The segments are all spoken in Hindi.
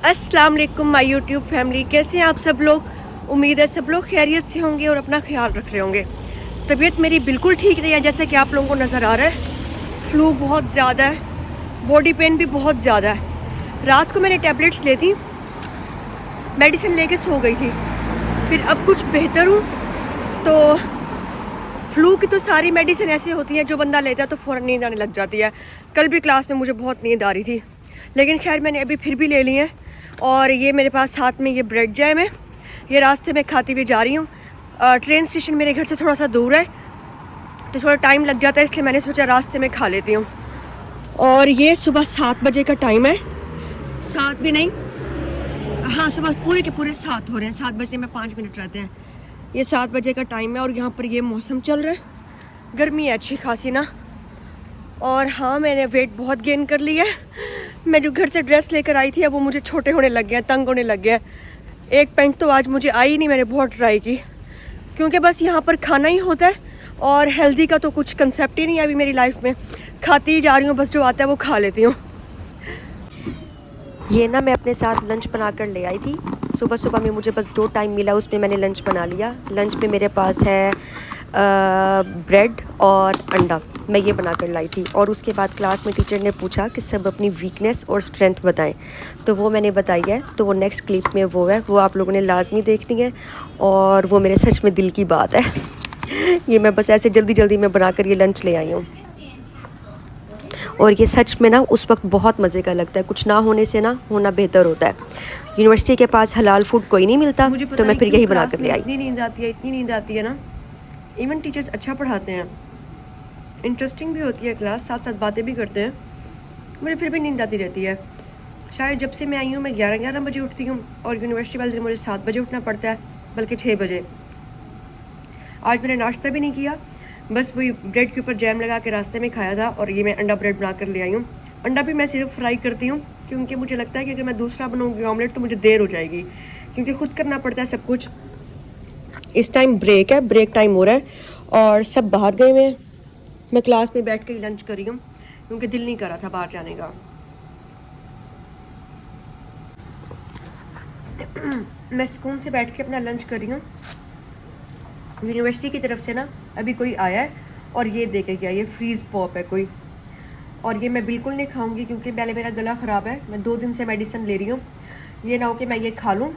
अस्सलाम वालेकुम माय यूट्यूब फैमिली, कैसे हैं आप सब लोग। उम्मीद है सब लोग खैरियत से होंगे और अपना ख्याल रख रहे होंगे। तबीयत मेरी बिल्कुल ठीक नहीं है, जैसे कि आप लोगों को नज़र आ रहा है। फ्लू बहुत ज़्यादा है, बॉडी पेन भी बहुत ज़्यादा है। रात को मैंने टैबलेट्स ली थी, मेडिसिन लेके सो गई थी, फिर अब कुछ बेहतर हूँ। तो फ्लू की तो सारी मेडिसिन ऐसी होती हैं जो बंदा लेता है तो फ़ौरन नींद आने लग जाती है। कल भी क्लास में मुझे बहुत नींद आ रही थी, लेकिन खैर मैंने अभी फिर भी ले ली है। और ये मेरे पास साथ में ये ब्रेड जैम है, ये रास्ते में खाती हुई जा रही हूँ। ट्रेन स्टेशन मेरे घर से थोड़ा सा दूर है तो थोड़ा टाइम लग जाता है, इसलिए मैंने सोचा रास्ते में खा लेती हूँ। और ये सुबह 7 बजे का टाइम है, 7 भी नहीं, हाँ सुबह पूरे के पूरे 7 हो रहे हैं। 7 बजने में 5 मिनट रहते हैं। ये 7 बजे का टाइम है और यहाँ पर ये मौसम चल रहा है, गर्मी है अच्छी खासी ना। और हाँ, मैंने वेट बहुत गेन कर लिया है। मैं जो घर से ड्रेस लेकर आई थी अब वो मुझे छोटे होने लग गए, तंग होने लग गया। एक पैंट तो आज मुझे आई नहीं, मैंने बहुत ट्राई की, क्योंकि बस यहाँ पर खाना ही होता है और हेल्दी का तो कुछ कंसेप्ट ही नहीं है अभी मेरी लाइफ में। खाती ही जा रही हूँ, बस जो आता है वो खा लेती हूँ। ये ना मैं अपने साथ लंच बना कर ले आई थी। सुबह सुबह में मुझे बस 2 टाइम मिला, उसमें मैंने लंच बना लिया। लंच में मेरे पास है ब्रेड और अंडा, मैं ये बना कर लाई थी। और उसके बाद क्लास में टीचर ने पूछा कि सब अपनी वीकनेस और स्ट्रेंथ बताएं, तो वो मैंने बताई है। तो वो नेक्स्ट क्लिप में वो है, वो आप लोगों ने लाजमी देखनी है। और वो मेरे सच में दिल की बात है। ये मैं बस ऐसे जल्दी जल्दी में बनाकर ये लंच ले आई हूँ। और ये सच में ना उस वक्त बहुत मज़े का लगता है, कुछ ना होने से ना होना बेहतर होता है। यूनिवर्सिटी के पास हलाल फूड कोई नहीं मिलता, तो मैं फिर यही बना कर ले आई। इतनी नींद आती है ना। इवन टीचर्स अच्छा पढ़ाते हैं, इंटरेस्टिंग भी होती है क्लास, साथ साथ बातें भी करते हैं, मुझे फिर भी नींद आती रहती है। शायद जब से मैं आई हूँ मैं 11 बजे उठती हूँ और यूनिवर्सिटी वाले दिन मुझे 7 बजे उठना पड़ता है, बल्कि 6 बजे। आज मैंने नाश्ता भी नहीं किया, बस वही ब्रेड के ऊपर जैम लगा के रास्ते में खाया था। और ये मैं अंडा ब्रेड बना कर ले आई हूँ। अंडा भी मैं सिर्फ फ्राई करती हूँ, क्योंकि मुझे लगता है कि अगर मैं दूसरा बनाऊँगी ऑमलेट तो मुझे देर हो जाएगी, क्योंकि खुद करना पड़ता है सब कुछ। इस टाइम ब्रेक है, ब्रेक टाइम हो रहा है और सब बाहर गए हुए हैं। मैं क्लास में बैठ के ही लंच कर रही हूँ, क्योंकि दिल नहीं कर रहा था बाहर जाने का। मैं सुकून से बैठ के अपना लंच कर रही हूँ। यूनिवर्सिटी की तरफ से ना अभी कोई आया है और ये दे के गया, ये फ्रीज़ पॉप है कोई, और ये मैं बिल्कुल नहीं खाऊंगी, क्योंकि पहले मेरा गला ख़राब है। मैं 2 दिन से मेडिसिन ले रही हूँ, ये ना हो कि मैं ये खा लूँ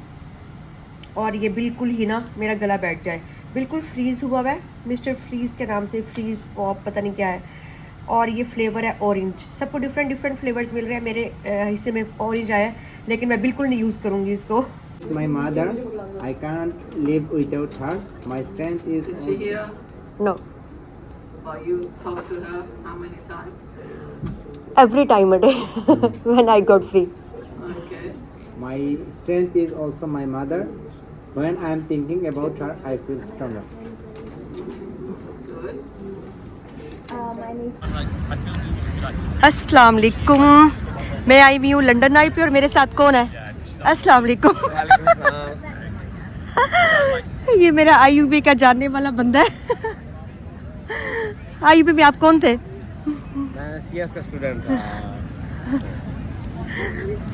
और ये बिल्कुल ही ना मेरा गला बैठ जाए। बिल्कुल फ्रीज़ हुआ हुआ है, मिस्टर फ्रीज़ के नाम से, फ्रीज़ पॉप पता नहीं क्या है। और ये फ्लेवर है ऑरेंज। सबको डिफरेंट डिफरेंट फ्लेवर्स मिल रहे हैं, मेरे हिस्से में ऑरेंज आया है, लेकिन मैं बिल्कुल नहीं यूज़ करूँगी इसको। My mother, I can't live without her. My strength is. Is she here? No, Well, you talked to her how many times? every time a day when I got free. Okay. My strength is also my mother. When I am thinking about her, I feel stronger. Good. अस्सलाम वालेकुम, मैं आई हुई हूँ लंदन आई पे और मेरे साथ कौन है? अस्सलाम वालेकुम। ये मेरा आईयूबी का जानने वाला बंदा है। आईयूबी में आप कौन थे? मैं सीएस का स्टूडेंट था।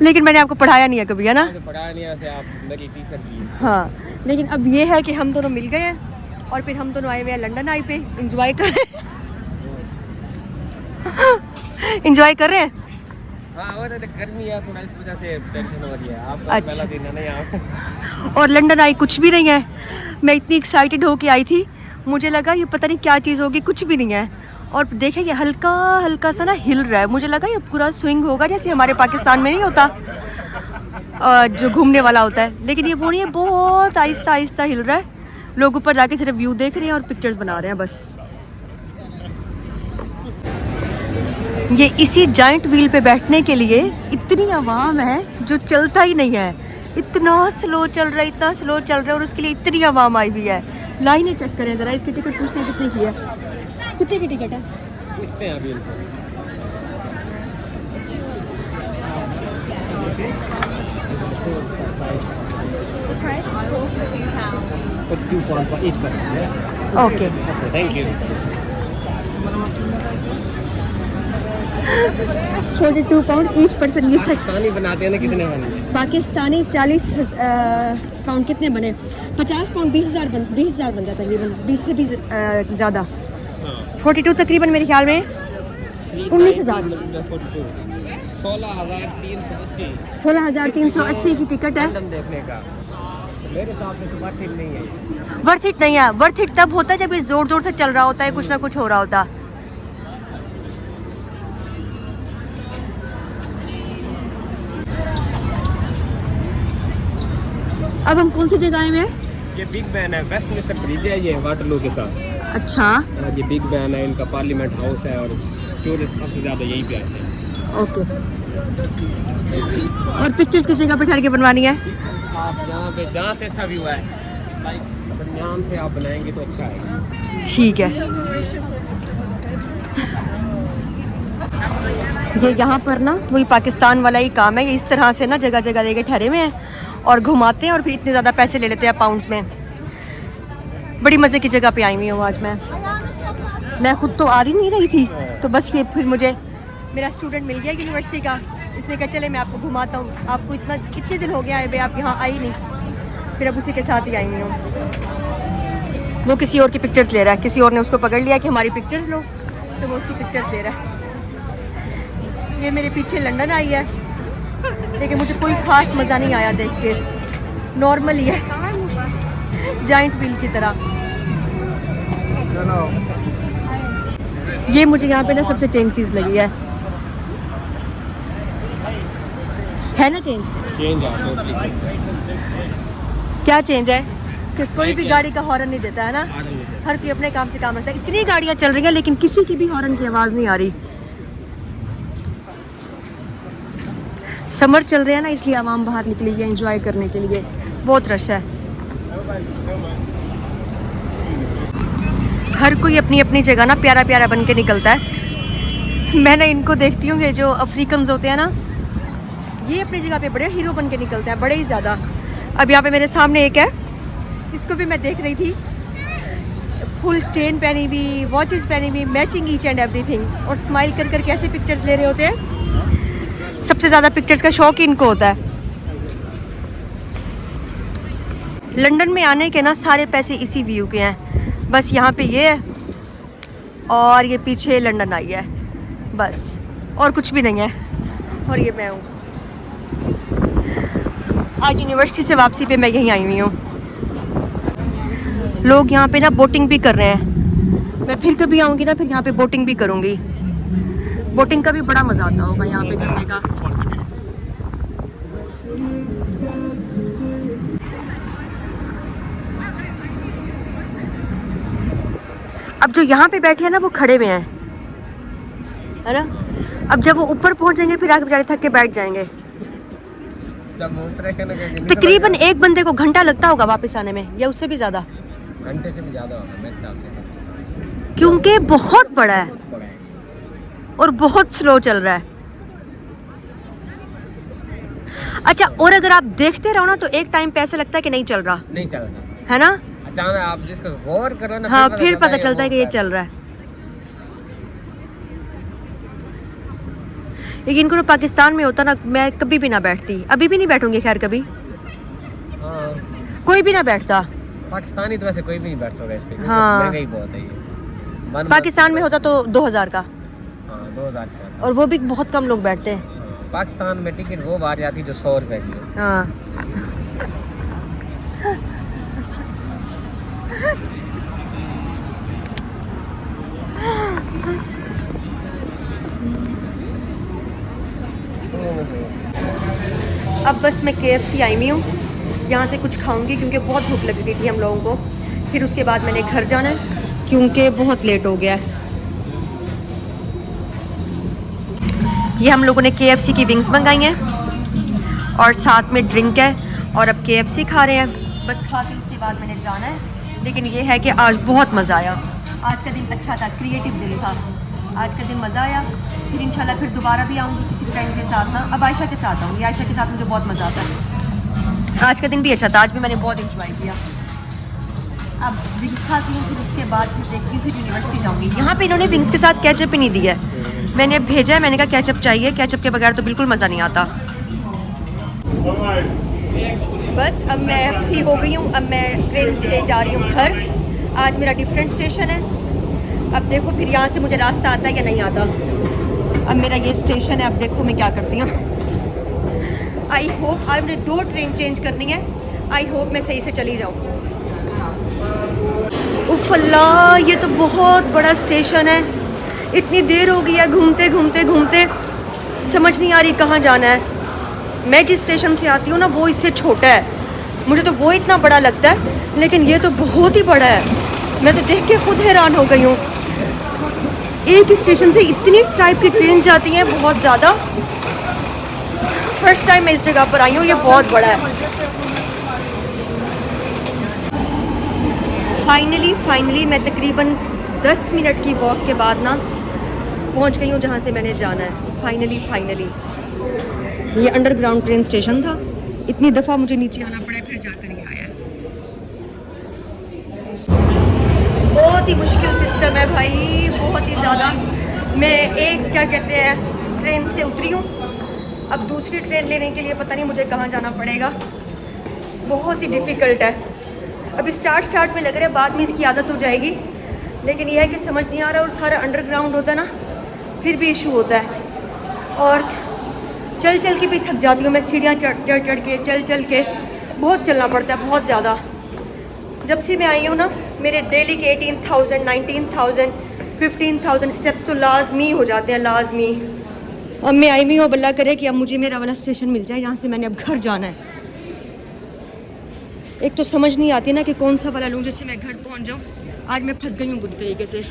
लेकिन मैंने आपको पढ़ाया नहीं है कभी, है ना? मैंने पढ़ाया नहीं, ऐसे आप मेरी टीचर की। हाँ, लेकिन अब ये है कि हम दोनों मिल गए हैं और फिर हम दोनों आए हुए हैं लंदन आई पे, इंजॉय कर रहे हैं। इंजॉय कर रहे हैं। हाँ, और गर्मी है थोड़ा, इस वजह से टेंशन हो रही है। आपका अच्छा। पहला दिन है ना यहाँ। और लंदन आई कुछ भी नहीं है। मैं इतनी एक्साइटेड होके आई थी, मुझे लगा ये पता नहीं क्या चीज़ होगी, कुछ भी नहीं है। और देखें ये हल्का हल्का सा ना हिल रहा है, मुझे लगा ये पूरा स्विंग होगा जैसे हमारे पाकिस्तान में नहीं होता, जो घूमने वाला होता है। लेकिन ये वो नहीं है, बहुत आहिस्ता आहिस्ता हिल रहा है। लोग ऊपर जाके सिर्फ व्यू देख रहे हैं और पिक्चर्स बना रहे हैं बस। ये इसी जाइंट व्हील पे बैठने के लिए इतनी आवाम है जो चलता ही नहीं है, इतना स्लो चल रहा है, इतना स्लो चल रहा है, और उसके लिए इतनी आवाम आई हुई है। लाइनें चेक करें ज़रा, इसकी टिकट पूछते हैं कितने की है, कितने की टिकट है? पूछते हैं अभी इनसे। The price is £42. 42 pounds for each person. Okay, Okay, thank you. 42 pound each person. ये सच पाकिस्तानी बनाते हैं ना, कितने बने? पाकिस्तानी 40 पाउंड कितने बने? 50 पाउंड 20,000 बनता तकरीबन, 20 से भी ज़्यादा। 42 तकरीबन मेरे ख्याल में 19,000। 16,380 की टिकट है। लंदन देखने का मेरे हिसाब से तो वर्थ इट नहीं है। वर्थ इट नहीं है। वर्थ इट तब होता है जब ये जोर जोर से चल रहा होता है, कुछ ना कुछ हो रहा होता। अब हम कौन सी जगह में? ये बिग बैन है, वेस्टमिंस्टर ब्रिज है ये वाटरलू के साथ। अच्छा, और ये बिग बैन है, इनका पार्लियामेंट हाउस है और टूरिस्ट सबसे ज़्यादा यहीं पे आते हैं। ओके। और पिक्चर्स किस जगह पे ठहर के बनवानी है? आप यहाँ पे जहाँ से अच्छा व्यू है, लाइक अगर यहाँ से आप बनाएंगे तो अच्छा है। ठीक है। ये यहाँ पर ना वही पाकिस्तान वाला ही काम है। ये इस तरह से ना जगह जगह लेके ठहरे हुए हैं और घुमाते हैं और फिर इतने ज़्यादा पैसे ले लेते हैं पाउंड्स में। बड़ी मज़े की जगह पे आई हुई हूँ आज मैं खुद तो आ नहीं रही थी, तो बस ये फिर मुझे मेरा स्टूडेंट मिल गया यूनिवर्सिटी का, इसने कहा चले मैं आपको घुमाता हूँ। आपको कितने दिन हो गया है आप यहाँ आई नहीं, फिर अब उसी के साथ ही आई हुई हूँ। वो किसी और की पिक्चर्स ले रहा है, किसी और ने उसको पकड़ लिया कि हमारी पिक्चर्स लो, तो वो उसकी पिक्चर्स ले रहा है। ये मेरे पीछे लंदन आई है, लेकिन मुझे कोई ख़ास मज़ा नहीं आया देख के। नॉर्मल ही है, जाइंट व्हील की तरह। ये मुझे यहाँ पे ना सबसे चेंज चीज़ लगी है ना चेंज? चेंज है क्या चेंज है? कि कोई भी गाड़ी का हॉर्न नहीं देता है ना, हर कोई अपने काम से काम रखता है। इतनी गाड़ियाँ चल रही हैं लेकिन किसी की भी हॉर्न की आवाज़ नहीं आ रही। समर चल रहे हैं ना, इसलिए आवाम बाहर निकली है एंजॉय करने के लिए। बहुत रश है। हर कोई अपनी अपनी जगह ना प्यारा प्यारा बन के निकलता है। मैं ना इनको देखती हूँ, ये जो अफ्रीकन्स होते हैं ना, ये अपनी जगह पे बड़े हीरो बन के निकलते हैं, बड़े ही ज़्यादा। अब यहाँ पे मेरे सामने एक है, इसको भी मैं देख रही थी, फुल चेन पहनी हुई, वॉचेस पहनी हुई, मैचिंग ईच एंड एवरीथिंग, और स्माइल कर कर कैसे पिक्चर्स ले रहे होते हैं। सबसे ज़्यादा पिक्चर्स का शौक ही इनको होता है। लंदन में आने के ना सारे पैसे इसी व्यू के हैं। बस यहाँ पे ये है और ये पीछे लंदन आई है, बस और कुछ भी नहीं है। और ये मैं हूँ। आज यूनिवर्सिटी से वापसी पे मैं यहीं आई हुई हूँ। लोग यहाँ पे ना बोटिंग भी कर रहे हैं। मैं फिर कभी आऊँगी ना, फिर यहाँ पे बोटिंग भी करूँगी। बोटिंग का भी बड़ा मज़ा आता होगा यहाँ पे करने का। अब जो यहाँ पे बैठे हैं ना, वो खड़े हुए हैं, है ना। अब जब वो ऊपर पहुँचेंगे फिर आगे बेचारे थक के बैठ जाएंगे। तकरीबन एक बंदे को घंटा लगता होगा वापस आने में, या उससे भी ज़्यादा। घंटे से भी ज़्यादा होगा मेरे हिसाब से, क्योंकि बहुत बड़ा है और बहुत स्लो चल रहा है। अच्छा, और अगर आप देखते रहो ना तो एक टाइम पे ऐसा लगता है कि नहीं चल रहा, नहीं चल रहा है ना। अचानक आप जिसको गौर करो ना, हाँ, फिर पता चलता है कि ये चल रहा है। लेकिन इनको पाकिस्तान में होता ना, मैं कभी भी ना बैठती, अभी भी नहीं बैठूंगी, खैर कभी। हाँ, कोई भी ना बैठता। पाकिस्तानी तो वैसे कोई भी नहीं बैठता होगा इस पे, हाँ। महंगाई बहुत है ये। पाकिस्तान में होता तो 2000 का, हाँ 2000 का, और वो भी बहुत कम लोग बैठते हैं। पाकिस्तान में टिकट वो बात जाती जो 100 रुपए की है। हाँ। अब बस मैं KFC आई हुई हूँ, यहाँ से कुछ खाऊंगी क्योंकि बहुत भूख लग गई थी हम लोगों को। फिर उसके बाद मैंने घर जाना है क्योंकि बहुत लेट हो गया है। ये हम लोगों ने KFC की विंग्स मंगाई हैं और साथ में ड्रिंक है, और अब KFC खा रहे हैं। बस खा के उसके बाद मैंने जाना है। लेकिन ये है कि आज बहुत मज़ा आया। आज का दिन अच्छा था, क्रिएटिव दिन था। आज का दिन मज़ा आया। फिर इंशाल्लाह फिर दोबारा भी आऊँगी किसी फ्रेंड के साथ ना। अब आयशा के साथ आऊँगी, आयशा के साथ मुझे बहुत मज़ा आता है। आज का दिन भी अच्छा था, आज भी मैंने बहुत इंजॉय किया। अब विंग्स खाती हूँ, फिर उसके बाद फिर देखती हूँ, फिर यूनिवर्सिटी जाऊँगी। यहाँ पे इन्होंने विंग्स के साथ केचप ही नहीं दिया है। मैंने भेजा है, मैंने कहा केचप चाहिए, केचप के बगैर तो बिल्कुल मज़ा नहीं आता। बस अब मैं फ्री हो गई हूँ, अब मैं ट्रेन से जा रही हूँ घर। आज मेरा डिफरेंट स्टेशन है, अब देखो फिर यहाँ से मुझे रास्ता आता है या नहीं आता। अब मेरा ये स्टेशन है, अब देखो मैं क्या करती हूँ। आई होप आज मुझे 2 ट्रेन चेंज करनी है, आई होप मैं सही से चली जाऊँ। उफ अल्लाह, ये तो बहुत बड़ा स्टेशन है, इतनी देर हो गई है घूमते घूमते घूमते, समझ नहीं आ रही कहाँ जाना है। मैं जिस स्टेशन से आती हूँ ना वो इससे छोटा है, मुझे तो वो इतना बड़ा लगता है, लेकिन ये तो बहुत ही बड़ा है। मैं तो देख के खुद हैरान हो गई हूँ, एक स्टेशन से इतनी टाइप की ट्रेन जाती हैं, बहुत ज़्यादा। फर्स्ट टाइम मैं इस जगह पर आई हूँ, ये बहुत बड़ा है। फाइनली मैं तकरीबन 10 मिनट की वॉक के बाद ना पहुँच गई हूँ जहाँ से मैंने जाना है। फाइनली ये अंडरग्राउंड ट्रेन स्टेशन था, इतनी दफ़ा मुझे नीचे आना पड़ा, फिर जाकर ये आया। बहुत ही मुश्किल सिस्टम है भाई, बहुत ही ज़्यादा। मैं एक क्या कहते हैं ट्रेन से उतरी हूँ, अब दूसरी ट्रेन लेने के लिए पता नहीं मुझे कहाँ जाना पड़ेगा। बहुत ही डिफ़िकल्ट है। अभी स्टार्ट में लग रहा है, बाद में इसकी आदत हो जाएगी, लेकिन यह है कि समझ नहीं आ रहा। और सारा अंडरग्राउंड होता है ना, फिर भी इशू होता है। और चल के भी थक जाती हूँ मैं, सीढ़ियाँ चढ़ के चल के बहुत चलना पड़ता है, बहुत ज़्यादा। जब से मैं आई हूँ ना, मेरे डेली के 18,000, 19,000, 15,000 स्टेप्स तो लाजमी हो जाते हैं, लाजमी। अब मैं आई हुई हूँ, अब अल्लाह करे कि अब मुझे मेरा वाला स्टेशन मिल जाए, यहाँ से मैंने अब घर जाना है। एक तो समझ नहीं आती ना कि कौन सा वाला लूँ जिससे मैं घर पहुँच जाऊँ। आज मैं फंस गई हूँ बुरी तरीके से।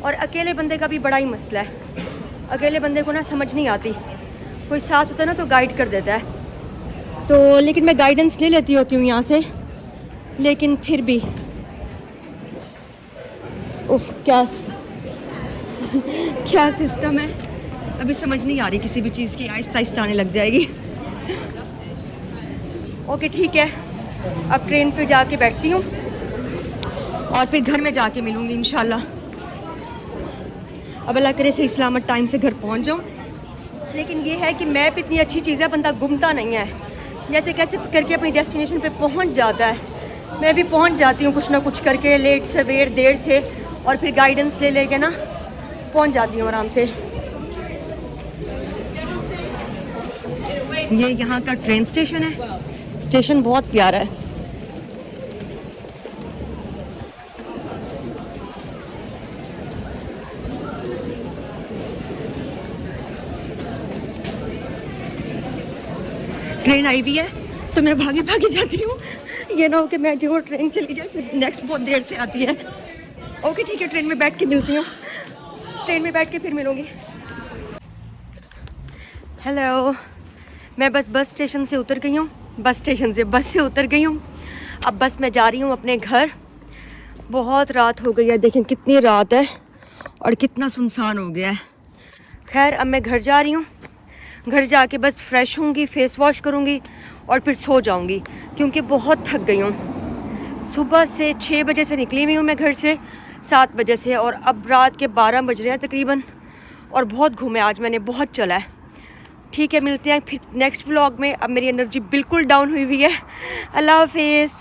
और अकेले बंदे का भी बड़ा ही मसला है, अकेले बंदे को ना समझ नहीं आती, कोई साथ होता है ना तो गाइड कर देता है। तो लेकिन मैं गाइडेंस ले लेती होती हूँ यहाँ से, लेकिन फिर भी उफ क्या सिस्टम है, अभी समझ नहीं आ रही किसी भी चीज़ की, आहिस्ता आने लग जाएगी। ओके ठीक है, अब ट्रेन पे जाके बैठती हूँ और फिर घर में जाके मिलूँगी इंशाल्लाह। अब अल्लाह करे सही सलामत टाइम से घर पहुँच जाऊँ। लेकिन ये है कि मैप इतनी अच्छी चीज़ है, बंदा घूमता नहीं है, जैसे कैसे करके अपनी डेस्टिनेशन पे पहुँच जाता है। मैं भी पहुँच जाती हूँ कुछ ना कुछ करके, लेट सवेर देर से, और फिर गाइडेंस ले लेके ना पहुँच जाती हूँ आराम से। ये यहाँ का ट्रेन स्टेशन है, स्टेशन बहुत प्यारा है। ट्रेन आई हुई है तो मैं भागी जाती हूँ, ये ना हो कि मैं जो ट्रेन चली जाए फिर नेक्स्ट बहुत देर से आती है। ओके ठीक है, ट्रेन में बैठ के मिलती हूँ, ट्रेन में बैठ के फिर मिलूँगी। हेलो, मैं बस स्टेशन से उतर गई हूँ, बस से उतर गई हूँ। अब बस मैं जा रही हूँ अपने घर। बहुत रात हो गई है, देखें कितनी रात है और कितना सुनसान हो गया है। खैर अब मैं घर जा रही हूँ, घर जाके बस फ्रेश होंगी, फेस वॉश करूँगी और फिर सो जाऊँगी, क्योंकि बहुत थक गई हूँ। सुबह से 6 बजे से निकली हुई हूँ मैं घर से, 7 बजे से, और अब रात के 12 बज रहे हैं तकरीबन, और बहुत घूमे आज मैंने, बहुत चला है। ठीक है, मिलते हैं फिर नेक्स्ट व्लॉग में। अब मेरी एनर्जी बिल्कुल डाउन हुई है। अल्लाह हाफिज़।